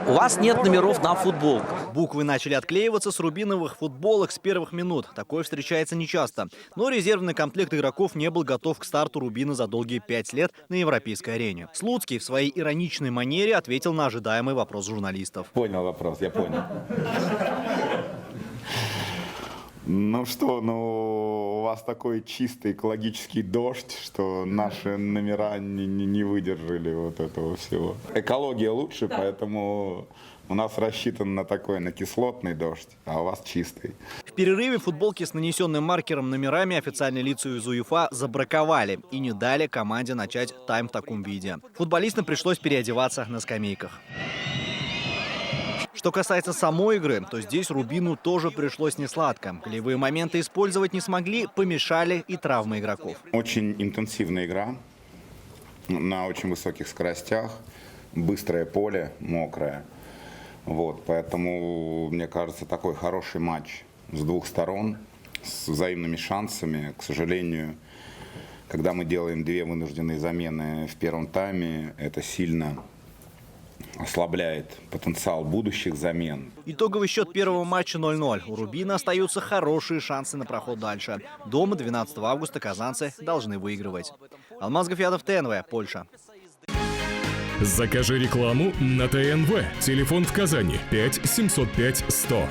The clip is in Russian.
У вас нет номеров на футболках. Буквы начали отклеиваться с рубиновых футболок с первых минут. Такое встречается нечасто. Но резервный комплект игроков не был готов к старту Рубина за долгие 5 лет на европейской арене. Слуцкий в своей ироничной манере ответил на ожидаемый вопрос журналистов. Понял вопрос, я понял. Ну что, у вас такой чистый экологический дождь, что наши номера не выдержали вот этого всего. Экология лучше, поэтому у нас рассчитан на кислотный дождь, а у вас чистый. В перерыве футболки с нанесенным маркером номерами официальные лица из УЕФА забраковали и не дали команде начать тайм в таком виде. Футболистам пришлось переодеваться на скамейках. Что касается самой игры, то здесь Рубину тоже пришлось несладко. Голевые моменты использовать не смогли, помешали и травмы игроков. Очень интенсивная игра на очень высоких скоростях, быстрое поле, мокрое. Поэтому, мне кажется, такой хороший матч с двух сторон, с взаимными шансами. К сожалению, когда мы делаем 2 вынужденные замены в первом тайме, это сильно ослабляет потенциал будущих замен. Итоговый счет первого матча 0-0. У Рубина остаются хорошие шансы на проход дальше. Дома 12 августа казанцы должны выигрывать. Алмаз Гафиадов, ТНВ, Польша. Закажи рекламу на ТНВ. Телефон в Казани 5 705 100.